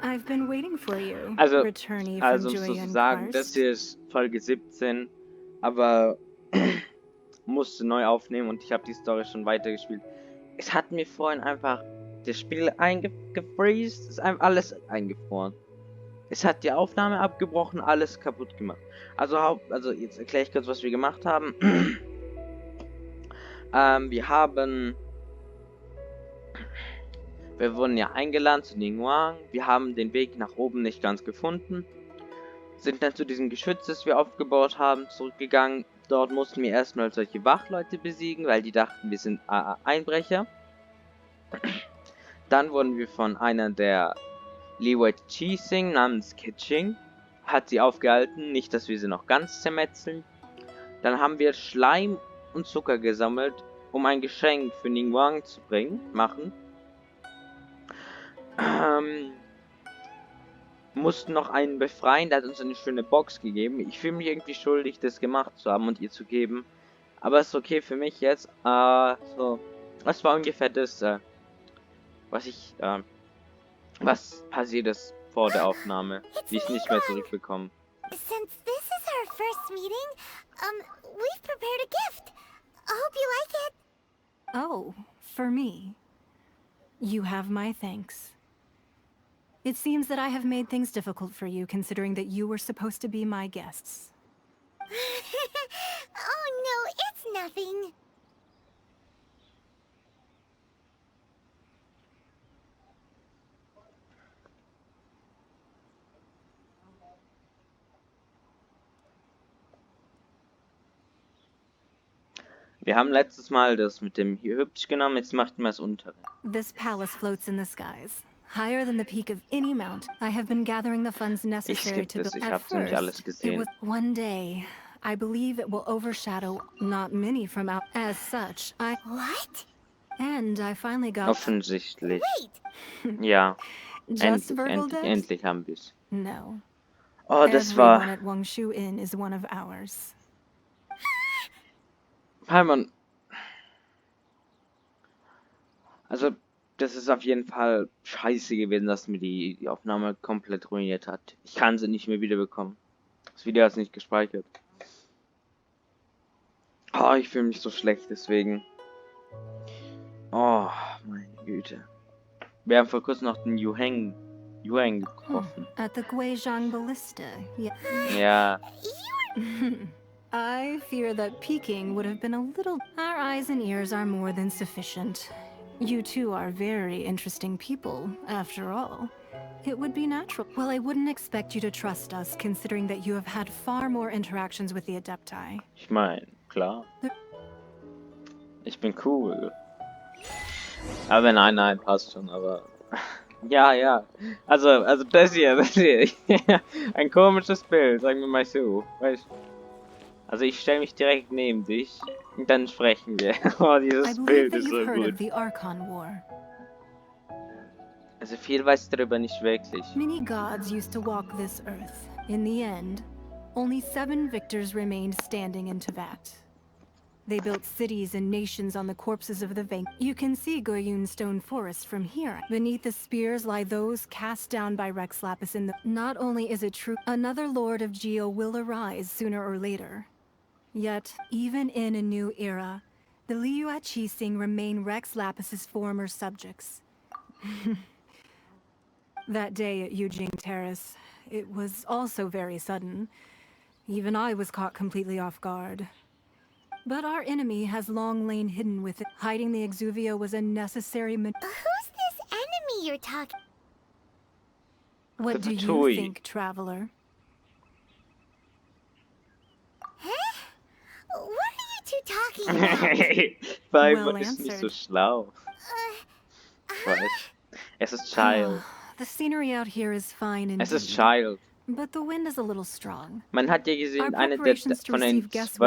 I've been waiting for you, Also, returnee also from um Julian sozusagen, das Karst. hier ist Folge 17, aber musste neu aufnehmen und ich habe die Story schon weitergespielt. Es hat mir vorhin einfach das Spiel eingefreezed, ist einfach alles eingefroren. Es hat die Aufnahme abgebrochen, alles kaputt gemacht. Also jetzt erkläre ich kurz, was wir gemacht haben. Wir wurden ja eingeladen zu Ningguang. Wir haben den Weg nach oben nicht ganz gefunden. Sind dann zu diesem Geschütz, das wir aufgebaut haben, zurückgegangen. Dort mussten wir erstmal solche Wachleute besiegen, weil die dachten, wir sind Einbrecher. Dann wurden wir von einer der Liwei Chising namens Kitching, hat sie aufgehalten, nicht, dass wir sie noch ganz zermetzeln. Dann haben wir Schleim und Zucker gesammelt, um ein Geschenk für Ningguang zu machen. Mussten noch einen befreien, der hat uns eine schöne Box gegeben. Ich fühle mich irgendwie schuldig, das gemacht zu haben und ihr zu geben. Aber ist okay für mich jetzt. So, das war ungefähr das, was passiert ist vor der Aufnahme, die ich nicht mehr zurückbekomme. Since this is our first meeting, we've prepared a gift. I hope you like it. Oh, for me. You have my thanks. It seems that I have made things difficult for you, considering that you were supposed to be my guests. Oh no, it's nothing. Wir haben letztes Mal das mit dem hier hübsch genommen, jetzt macht man das untere. This palace floats in the skies, higher than the peak of any mount. I have been gathering the funds necessary to build. Ich At hab's nämlich alles first, gesehen. it was one day. I believe it will overshadow not many from out. As such, What? And I finally got. Offensichtlich. Wait. Ja. Just verbal debt? Endlich haben wir's. No. Oh, das Everyone war. at Wangshu Inn is one of ours. Palman. Also, das ist auf jeden Fall scheiße gewesen, dass mir die Aufnahme komplett ruiniert hat. Ich kann sie nicht mehr wiederbekommen. Das Video ist nicht gespeichert. Oh, ich fühle mich so schlecht deswegen. Oh, meine Güte. Wir haben vor kurzem noch den Yuang getroffen. At the Guizhang Ballista. Yeah. Ja. I fear that Peking would have been a little. Our eyes and ears are more than sufficient. You two are very interesting people, after all. It would be natural. Well, I wouldn't expect you to trust us, considering that you have had far more interactions with the Adepti. Ich meine, klar. Ich bin cool. Aber nein, passt schon, aber. Ja. Also das hier. Ein komisches Bild, sagen wir mal so. Weißt du? Also ich stelle mich direkt neben dich und dann sprechen wir. Oh, dieses Bild ist so gut. Also viel weiß ich darüber nicht wirklich. Many gods used to walk this earth. In the end, only 7 victors remained standing in Teyvat. They built cities and nations on the corpses of the vanquished. You can see Goyun Stone Forest from here. Beneath the spears lie those cast down by Rex Lapis in the... Not only is it true, another Lord of Geo will arise sooner or later. Yet, even in a new era, the Liu Qixing remain Rex Lapis's former subjects. That day at Yujing Terrace, it was also very sudden. Even I was caught completely off guard. But our enemy has long lain hidden with it. Hiding the Exuvia was a necessary Who's this enemy you're talking? What do you think, traveler? Huh? What are you two talking about? Palman ist nicht so schlau. Es ist Child. The scenery out here is fine indeed. Es ist Child. But the wind is a little strong. Man hat ja gesehen, eine von den 12,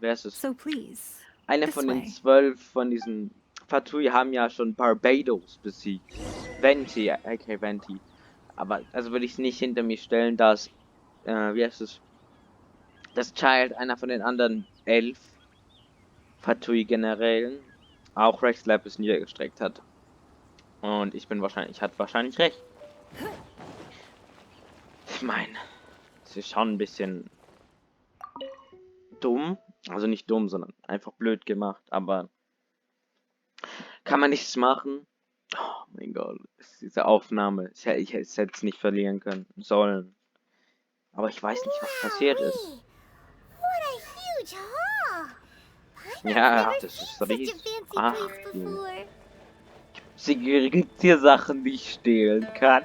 wer ist es? So please, eine von den 12 von diesen Fatui haben ja schon Barbados besiegt. Venti, okay, Venti. Aber, also würde ich es nicht hinter mir stellen, dass, wie heißt es? Das Child, einer von den anderen 11 Fatui-Generälen, auch Rex Lapis niedergestreckt hat. Und hatte wahrscheinlich recht. Ich meine, es ist schon ein bisschen dumm. Also nicht dumm, sondern einfach blöd gemacht. Aber kann man nichts machen. Oh mein Gott, diese Aufnahme. Ich hätte es nicht verlieren können sollen. Aber ich weiß nicht, was passiert ist. Wowee! What a huge hall! Paimon's Ja, never das seen ist such a riesig. fancy Ach, place before. gibt hier Sachen, die ich stehlen kann.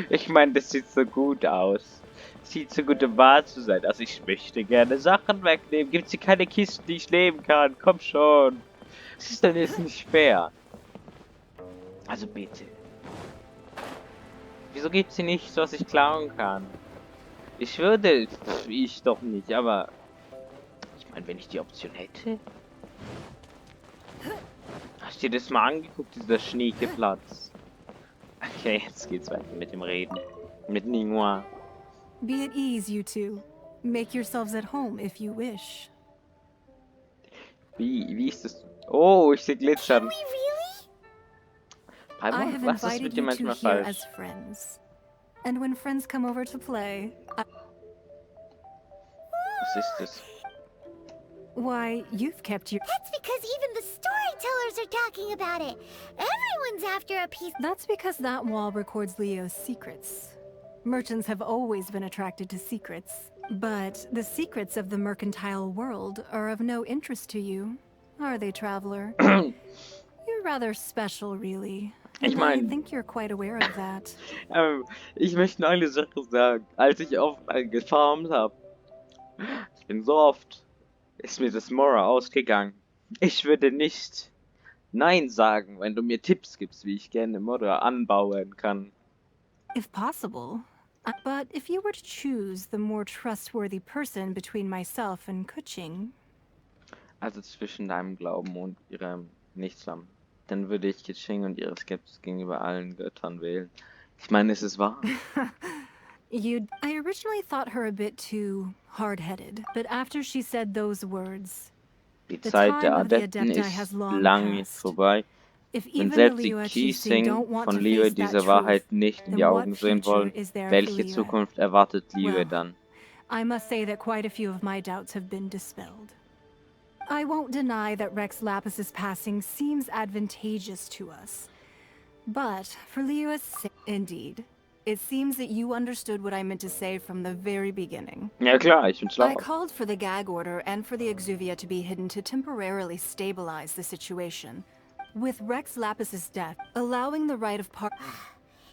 Ich meine, das sieht so gut aus. Sieht so gut, um wahr zu sein. Also ich möchte gerne Sachen wegnehmen. Gibt es hier keine Kisten, die ich nehmen kann? Komm schon. Das ist dann jetzt nicht fair. Also bitte. Wieso gibt es hier nichts, was ich klauen kann? Ich würde... Ich doch nicht, aber... Ich meine, wenn ich die Option hätte... Hast du dir das mal angeguckt, dieser schnieke Platz? Okay, jetzt geht's weiter mit dem Reden. Mit Ningguang. Be at ease, you two. Make yourselves at home if you wish. Wie ist das? Oh, ich sehe Can Glitzern. we really? I Paimon, have was ist invited mit dir you two manchmal here falsch? as friends. And when friends come over to play, Was ist das? why, you've kept your... That's because even the storytellers are talking about it. Everyone's after a piece. That's because that wall records Leo's secrets. Merchants have always been attracted to secrets. But the secrets of the mercantile world are of no interest to you, are they, traveler? You're rather special, really. Ich And I mein- think you're quite aware of that. Ich möchte noch eine Sache sagen. Als ich offline gefarmt habe, ich bin so oft, ist mir das Mora ausgegangen. Ich würde nicht Nein sagen, wenn du mir Tipps gibst, wie ich gerne Mora anbauen kann. If possible. But if you were to choose the more trustworthy person between myself and Kuching, Also zwischen deinem Glauben und ihrem Nichtsam. Dann würde ich Kitsching und ihre Skepsis gegenüber allen Göttern wählen. Ich meine, es ist wahr. I originally thought her a bit too hard-headed, but after she said those words, Die The Zeit der time of the Adepten Adepti ist has long lange passed. vorbei. if Wenn even the selbst die Liyue Qixing don't want von to Liyue face that diese truth, Wahrheit nicht in then die what Augen sehen future wollen, is there for welche Liyue? Zukunft erwartet Liyue Well, dann? I must say that quite a few of my doubts have been dispelled. I won't deny that Rex Lapis's passing seems advantageous to us. But for Liyue's sake, indeed, it seems that you understood what I meant to say from the very beginning. Ja klar, ich bin schlau. I called for the gag order and for the Exuvia to be hidden to temporarily stabilize the situation. With Rex Lapis's death, allowing the right of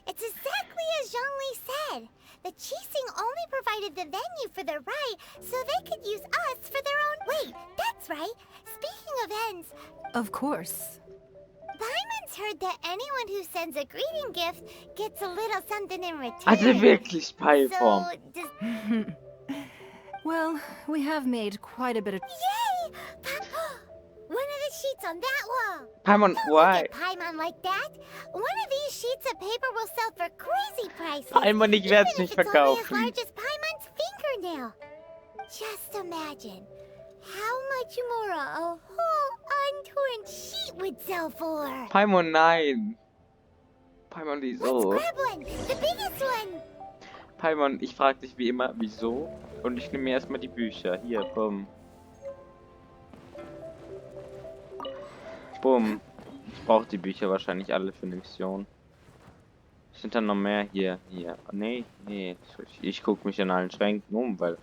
It's exactly as Zhongli said. The Qixing only provided the venue for the rite so they could use us for their own. Wait, that's right. Speaking of ends, Of course. Paimon's heard that anyone who sends a greeting gift gets a little something in return. Also wirklich Paiform. So, does... Well, we have made quite a bit of... Yay! One of the sheets on that wall. Paimon, Don't why? look at Paimon like that. One of these sheets of paper will sell for crazy prices. Paimon, ich werde es even nicht if it's only as verkaufen. large as Paimon's fingernail. Just imagine how much more a whole untorn sheet would sell for. Paimon, nein. Paimon, Let's wieso? grab one, the biggest one. Paimon, ich frage dich wie immer, wieso? Und ich nehme mir erstmal die Bücher. Hier, bumm. Bumm. Ich brauche die Bücher wahrscheinlich alle für eine Mission. Sind da noch mehr? Hier. Nee. Ich gucke mich in allen Schränken um, weil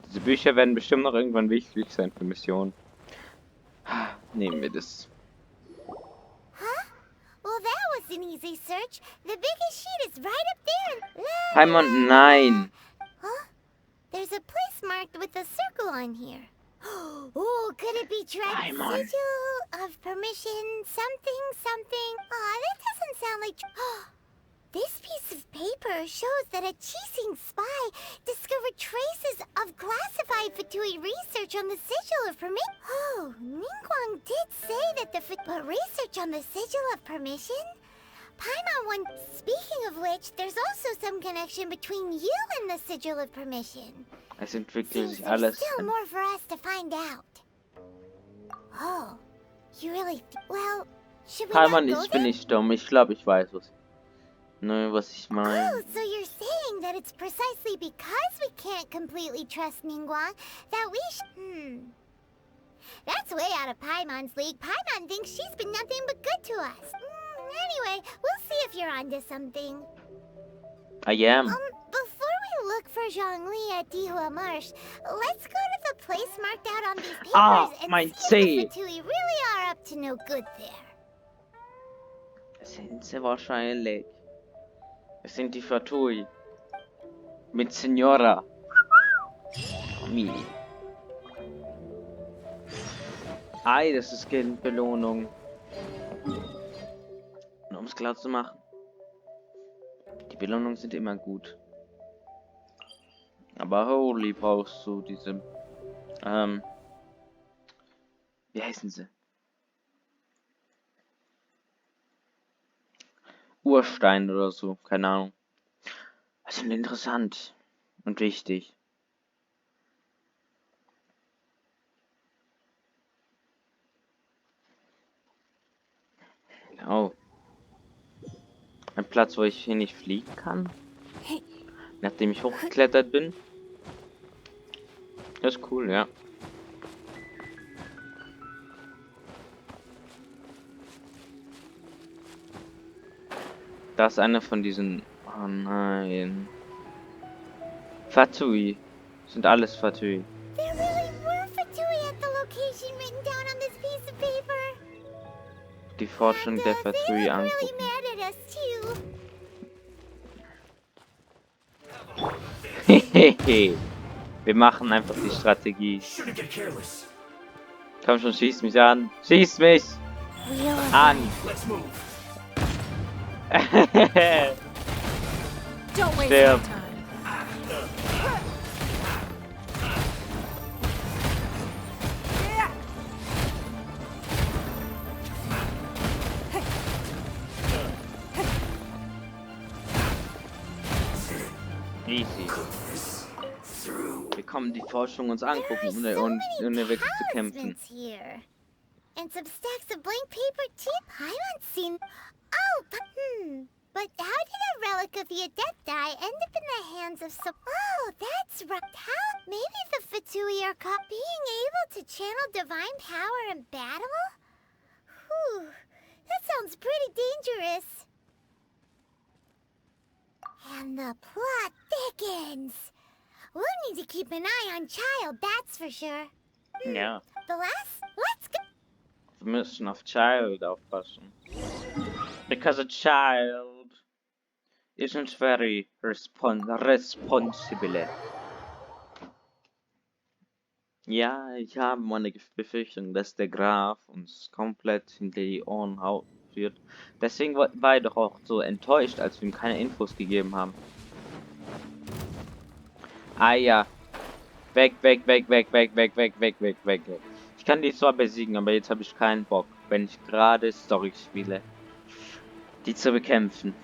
diese Bücher werden bestimmt noch irgendwann wichtig sein für Missionen. Nehmen wir das. Well, that was an easy search. The biggest sheet is right up there. Paimon, nein. Huh? There's a place marked with a circle on here. Oh, could it be tracked Paimon. sigil of permission something? Aw, that doesn't sound like... This piece of paper shows that a Qixing spy discovered traces of classified Fatui research on the sigil of permission. Oh, Ningguang did say that but research on the sigil of permission? Paimon one. Speaking of which, there's also some connection between you and the sigil of permission. Es entwickelt Seems sich there's alles. still more for us to find out. Oh, you really... Well, should we not Paimon, go ich bin then? nicht dumm. Ich glaube, ich weiß was. Ne, was ich Oh, meine. so you're saying that it's precisely because we can't completely trust Ningguang that we That's way out of Paimon's league. Paimon thinks she's been nothing but good to us. Anyway, we'll see if you're onto something. I am. Before we look for Zhongli at Dihua Marsh, let's go to the place marked out on these papers Ah, and mein see if C. the Fatui really are up to no good there. Sind sie wahrscheinlich. Es sind die Fatui. Mit Signora. Mi. Ei, das ist Geldbelohnung. Und um es klar zu machen. Die Belohnungen sind immer gut. Aber holy brauchst du diese. Wie heißen sie? Urstein oder so, keine Ahnung. Das ist interessant und wichtig. Oh. Ein Platz, wo ich hier nicht fliegen kann. Nachdem ich hochgeklettert bin. Das ist cool, ja. Da ist einer von diesen. Oh nein. Fatui. Sind alles Fatui. There really were Fatui at the location written down on this piece of paper. Die Forschung der They Fatui look angucken. really mad at us too. Hehehe. Wir machen einfach die Strategie. Komm schon, schieß mich an. Schieß mich an. Don't waste Stirb. my time. Easy. Wir kommen die Forschung uns angucken, There are ohne so many wirklich zu kämpfen. talismans here. And some stacks of blank paper too. Paimon's seen. Oh, but how did a relic of the Adepti end up in the hands of some? Oh, that's right. How? Maybe the Fatui are caught being able to channel divine power in battle? Whew, that sounds pretty dangerous. And the plot thickens. We'll need to keep an eye on Child, that's for sure. Ja, The last? Let's go. wir müssen auf Child aufpassen. Because a child isn't very responsible. Ja, ich habe meine Befürchtung, dass der Graf uns komplett hinter die Ohren führt. Deswegen war er doch auch so enttäuscht, als wir ihm keine Infos gegeben haben. Ah ja. Weg, weg, weg, weg, weg, weg, weg, weg, weg, weg, weg. Ich kann die zwar besiegen, aber jetzt habe ich keinen Bock, wenn ich gerade Story spiele, die zu bekämpfen.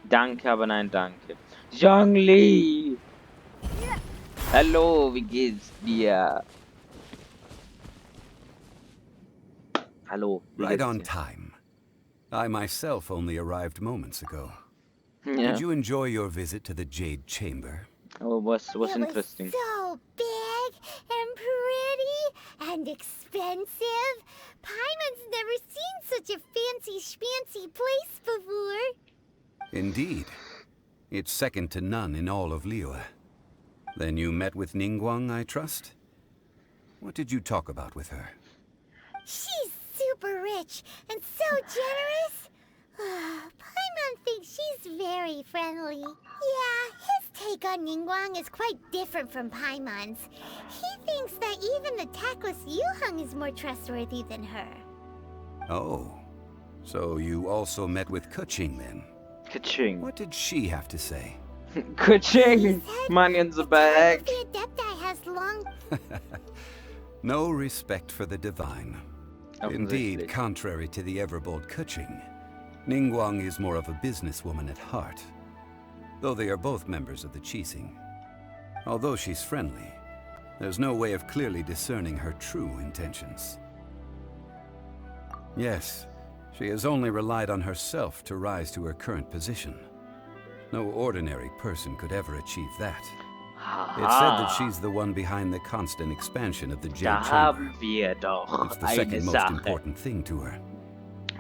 Danke, aber nein, danke. Zhongli! Hallo, wie geht's dir? Hallo, wie Right geht's on dir? time. I myself only arrived moments ago. Ja. Did you enjoy your visit to the Jade Chamber? Oh, was It was interesting. so big and pretty and expensive. Paimon's never seen such a fancy schmancy place before. Indeed. It's second to none in all of Liyue. Then you met with Ningguang, I trust? What did you talk about with her? She's super rich and so generous. Paimon thinks she's very friendly. Yeah, his take on Ningguang is quite different from Paimon's. He thinks that even the tactless Yuheng is more trustworthy than her. Oh. So you also met with Kuching then? Kaching. What did she have to say? Kaching! Money in the bag! The Adepti has long... No respect for the divine. Indeed, Offensichtlich. contrary to the ever-bold Kuching, Ningguang is more of a businesswoman at heart, though they are both members of the Qixing. Although she's friendly, there's no way of clearly discerning her true intentions. Yes, She has only relied on herself to rise to her current position. No ordinary person could ever achieve that. It's said that she's the one behind the constant expansion of the Da Jade haben Chamber. wir doch It's the eine second most Sache. important thing to her.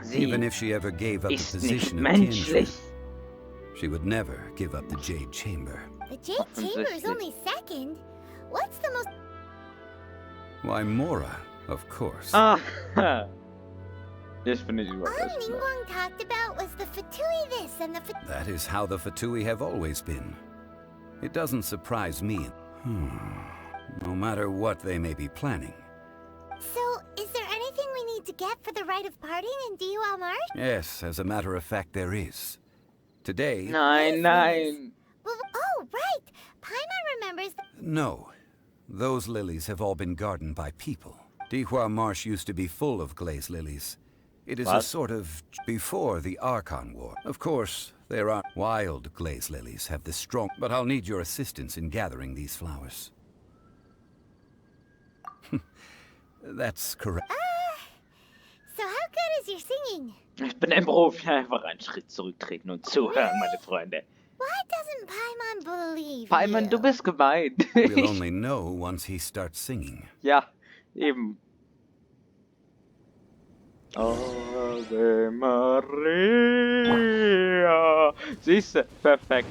Sie Even if she ever gave up the ist nicht position of Tianquan, menschlich. she would never give up the Jade Chamber. The Jade Chamber is only second. What's the most... Why, Mora, of course. Ah, das finde ich All überraschend. Ningguang talked about was the Fatui this and the That is how the Fatui have always been. It doesn't surprise me. No matter what they may be planning. So, is there anything we need to get for the rite of parting in Jadegemach? Yes, as a matter of fact, there is. Today... Nein, nein. Well, oh, right! Paimon remembers... No. Those lilies have all been gardened by people. Dihua Marsh used to be full of glaze lilies. It is a What? sort of... before the Archon War. Of course, there are... wild glaze lilies have the strong... But I'll need your assistance in gathering these flowers. That's correct. So how good is your singing? Ich bin ein Profi. Einfach einen Schritt zurücktreten und zuhören, meine Freunde. Why doesn't Paimon believe Paimon, you? du bist gemein. We'll only know once he starts singing. Ja, eben. Ave Maria. Siehste, perfekt.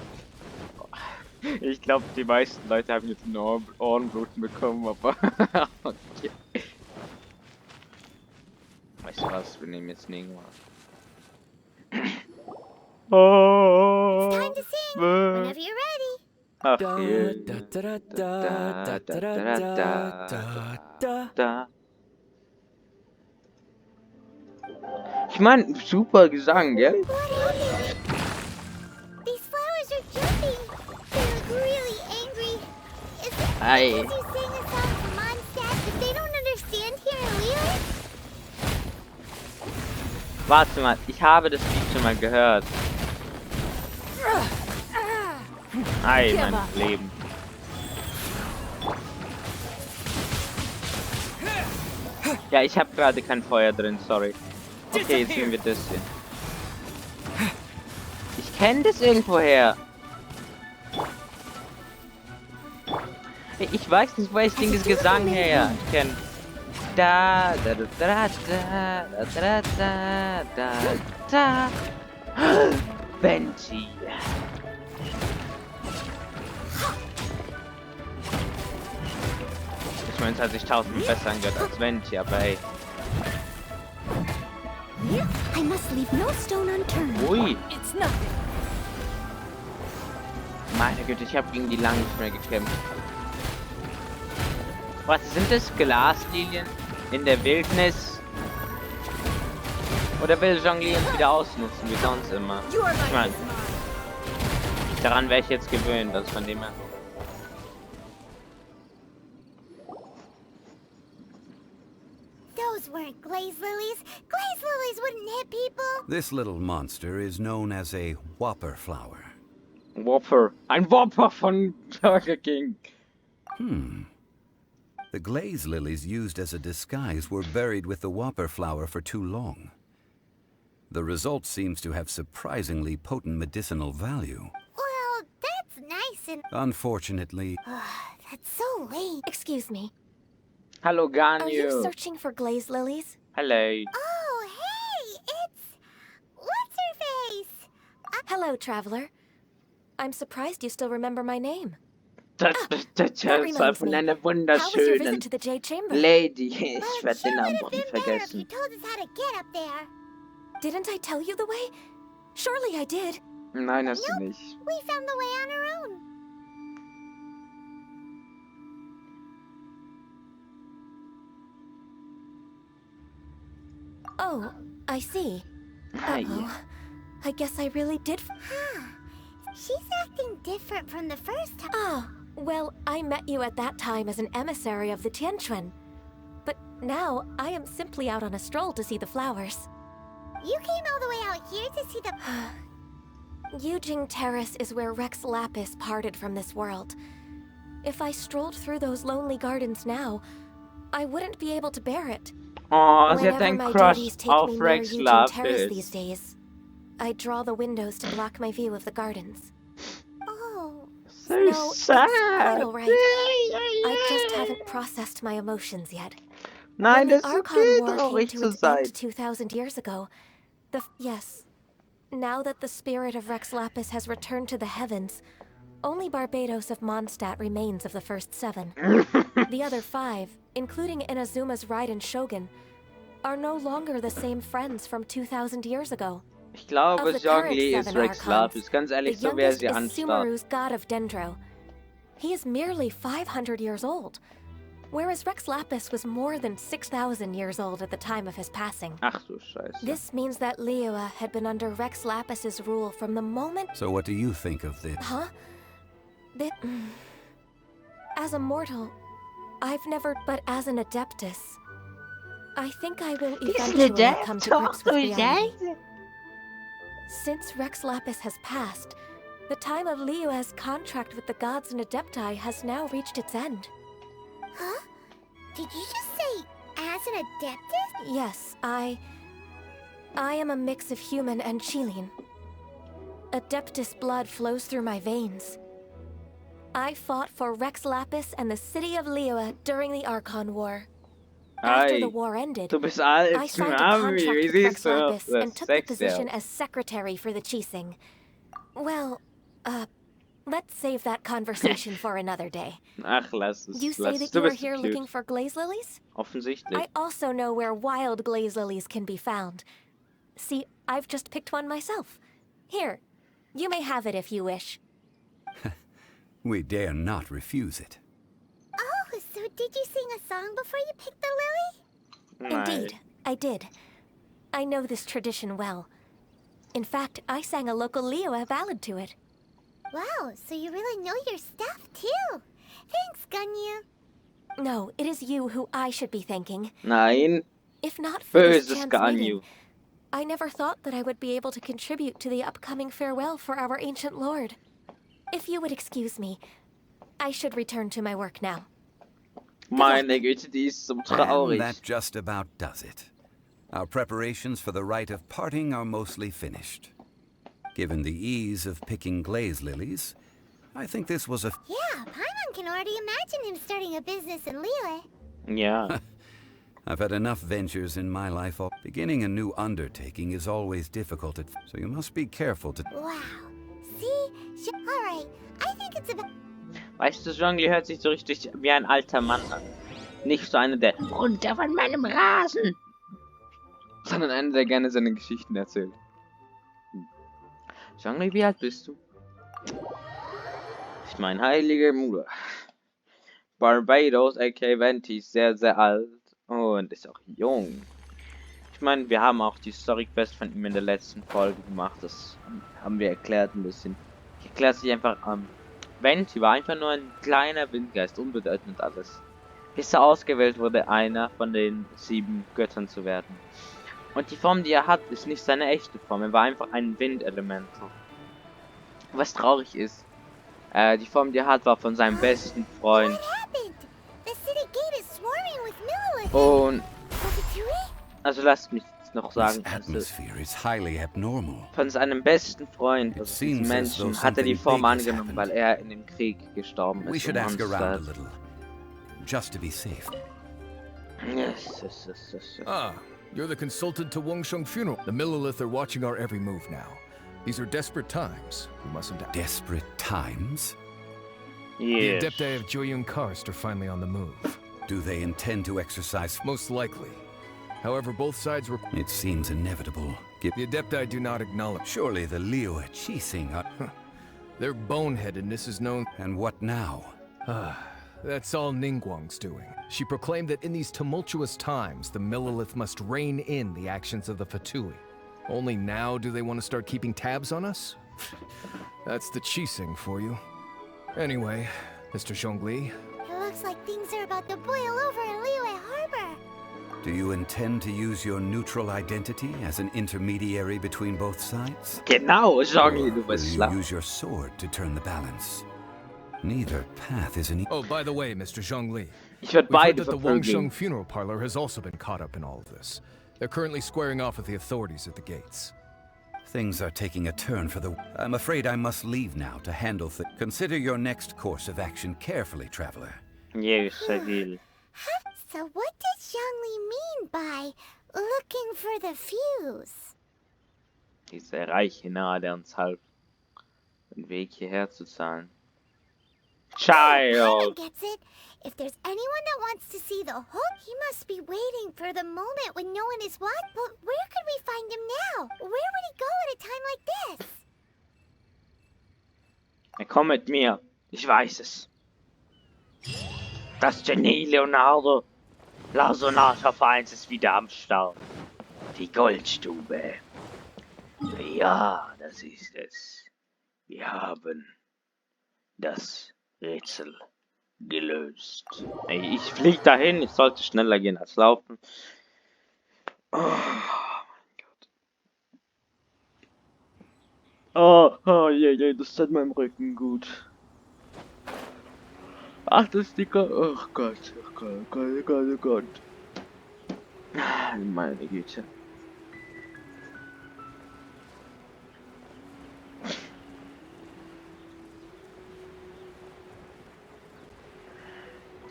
Ich glaube, die meisten Leute haben jetzt ein Ohrenbluten bekommen, aber okay. Weißt du was, wir nehmen jetzt Ningguang. Oh, Time to sing whenever you're ready. ach Da, je. da, da, da, da, da, da, da, da. Da. Ich meine, super Gesang, gell? What happened? These flowers are jumping. They look really angry. Is it Ei. because you sang a song to Mondstadt that they don't understand here in Lille? Warte mal, ich habe das Lied schon mal gehört. Ei, mein Leben. Ja, ich habe gerade kein Feuer drin, sorry. Okay, jetzt nehmen wir das hier. Ich kenne das irgendwoher. Ich weiß nicht, woher ich den Gesang her kenne. Da da da da da da da da da. Benji. Ich meine, es hat sich tausendmal besser angehört als Benji, aber hey. I must leave no stone unturned. Ui, It's nothing. meine Güte, ich habe gegen die lange nicht mehr gekämpft. Was sind das? Glaslilien in der Wildnis? Oder will Jonglieren wieder ausnutzen, wie sonst immer? Your Ich life meine, is mine. daran wäre ich jetzt gewöhnt, also von dem her. Those weren't glaze lilies. Glaze lilies wouldn't hit people. This little monster is known as a whopper flower. Whopper. Ein Whopper von Burger King. The glaze lilies used as a disguise were buried with the whopper flower for too long. The result seems to have surprisingly potent medicinal value. Well, that's nice and... Unfortunately, That's so late. Excuse me. Hallo Are you Ganyu. searching for glaze lilies? Hello. Oh, hey, it's... What's her face? Hello, traveler. I'm surprised you still remember my name. Das That ist reminds von me. einer How was your wunderschönen visit to the Jade Chamber? Lady. Ich Well, werde sure den Namen would auch have nicht been better if you vergessen. told us how to get up there. Didn't I tell you the way? Surely I did. Nein, hast du Nope. nicht. We found the way on our own. Oh, I see. Hi. Uh-oh. I guess I really did. She's acting different from the first time. Ah, well, I met you at that time as an emissary of the Tianquan. But now I am simply out on a stroll to see the flowers. You came all the way out here to see the... Yujing Terrace is where Rex Lapis parted from this world. If I strolled through those lonely gardens now, I wouldn't be able to bear it. Oh, sie hat Whenever einen my Crush duties take auf me near Rex Yujin Terrace these Lapis. days, I draw the windows to block my view of the gardens. Oh, So No, it's quite sad. alright. I just haven't processed my emotions yet. Nein, When the das ist Archon okay, War came traurig to zu its sein. end 2,000 years ago, yes, now that the spirit of Rex Lapis has returned to the heavens, only Barbados of Mondstadt remains of the first 7. The other 5, including Inazuma's Raiden Shogun, are no longer the same friends from 2,000 years ago. Ich glaube, Of the current Zhongli ist 7 Rex Archons, Lapis. Ganz the ehrlich, so wer youngest sie is anstarrt. Sumeru's god of Dendro. He is merely 500 years old, whereas Rex Lapis was more than 6,000 years old at the time of his passing. Ach du Scheiße. This means that Liyue had been under Rex Lapis's rule from the moment... So what do you think of this? Huh? As a mortal, I've never... But as an Adeptus, I think I will eventually come to grips with reality. Since Rex Lapis has passed, the time of Liyue's contract with the gods and Adepti has now reached its end. huh? Did you just say as an Adeptus? Yes, I am a mix of human and Chilean. Adeptus blood flows through my veins. I fought for Rex Lapis and the city of Liyue during the Archon War. After Ei, the war ended, du bist I alt, signed a Mami, contract wie with Rex siehst du aus? Lapis and Das took the Sex, position ja. as secretary for the Qixing. Well, let's save that conversation for another day. Ach, lass es. You say Lass es. that Du you are bist here cute. looking for glaze lilies? Offensichtlich. I also know where wild glaze lilies can be found. See, I've just picked one myself. Here, you may have it if you wish. We dare not refuse it. Oh, so did you sing a song before you picked the lily? Nein. Indeed, I did. I know this tradition well. In fact, I sang a local Liyue ballad to it. Wow, so you really know your stuff too. Thanks, Ganyu. No, it is you who I should be thanking. Nein. If not for this Böses chance Ganyu. meeting, I never thought that I would be able to contribute to the upcoming farewell for our ancient lord. If you would excuse me, I should return to my work now. Meine Güte, die ist so And traurig. that just about does it. Our preparations for the rite of parting are mostly finished. Given the ease of picking glaze lilies, I think this was a... Yeah, Paimon can already imagine him starting a business in Liyue. Ja. I've had enough ventures in my life. Beginning a new undertaking is always difficult, so you must be careful to... Wow. See? Alright, I think it's about... Weißt du, Zhongli hört sich so richtig wie ein alter Mann an. Nicht so einer, der runter von meinem Rasen, sondern einer, der gerne seine Geschichten erzählt. Zhongli, wie alt bist du? Ich meine, heilige Mutter. Barbados, aka Venti, ist sehr, sehr alt und ist auch jung. Ich meine, wir haben auch die Story Quest von ihm in der letzten Folge gemacht. Das haben wir erklärt ein bisschen. Ich erkläre es sich einfach Venti war einfach nur ein kleiner Windgeist, unbedeutend alles. Bis er ausgewählt wurde, einer von den 7 Göttern zu werden. Und die Form, die er hat, ist nicht seine echte Form. Er war einfach ein Windelemental. Was traurig ist, die Form, die er hat, war von seinem besten Freund. What happened? The city gate is swarming with Millilith. Und, Was it Tui? also lasst mich noch This sagen, also, atmosphere is highly abnormal. von seinem besten Freund, It also diesem seems as though Menschen, hat er die something Form big has angenommen, weil happened. er in dem Krieg gestorben We ist. should ask around a Mondstadt. little, just to be safe. Yes. Ah, you're the consultant to Wangsheng funeral. The Millilith are watching our every move now. These are desperate times. We mustn't doubt. Desperate times? The Yes. Adepti of Joyun Karst are finally on the move. Do they intend to exercise? Most likely. However, both sides were... It seems inevitable. The Adepti do not acknowledge. Surely the Liyue Qixing are... Their boneheadedness is known... And what now? That's all Ningguang's doing. She proclaimed that in these tumultuous times, the Millilith must rein in the actions of the Fatui. Only now do they want to start keeping tabs on us? That's the Qixing for you. Anyway, Mr. Zhongli, It looks like things are about to boil over in Liyue Harbor. Do you intend to use your neutral identity as an intermediary between both sides? Genau, Or Zhongli, du will bist you schlau. use your sword to turn the balance? Neither path is an... oh, by the way, Mr. Zhongli, Ich werde We've heard beide that the verprügeln. Wangsheng funeral parlor has also been caught up in all of this. They're currently squaring off with the authorities at the gates. Things are taking a turn for the... I'm afraid I must leave now to handle things. Consider your next course of action carefully, traveler. Yes, I will. So what does Zhongli mean by looking for the fuse? Diese reiche Nahe, der uns half, den Weg hierher zu zahlen. Paimon Child! gets it. If there's anyone that wants to see the whole, he must be waiting for the moment when no one is watching. But where could we find him now? Where would he go at a time like this? Komm mit mir. Ich weiß es. Das Genie Leonardo Lasonata Vereins ist wieder am Start. Die Goldstube. Ja, das ist es. Wir haben das Rätsel gelöst. Ey, ich flieg dahin. Ich sollte schneller gehen als laufen. Oh mein Gott. Oh, je, das tut meinem Rücken gut. Ach, das ist die oh Gott, oh Gott, oh Gott, oh Gott, oh Gott. Meine Güte.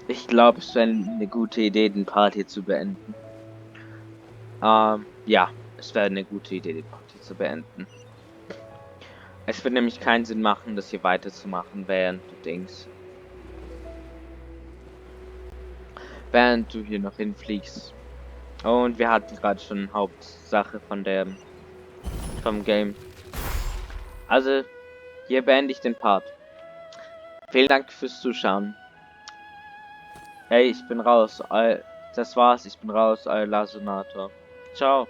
Ich glaube, es wäre eine gute Idee, den Part hier zu beenden. Ja, es wäre eine gute Idee, den Part hier zu beenden. Es wird nämlich keinen Sinn machen, das hier weiterzumachen, während du hier noch hinfliegst. Und wir hatten gerade schon Hauptsache vom Game. Also, hier beende ich den Part. Vielen Dank fürs Zuschauen. Hey, ich bin raus. Das war's, ich bin raus, euer Lasonator. Ciao.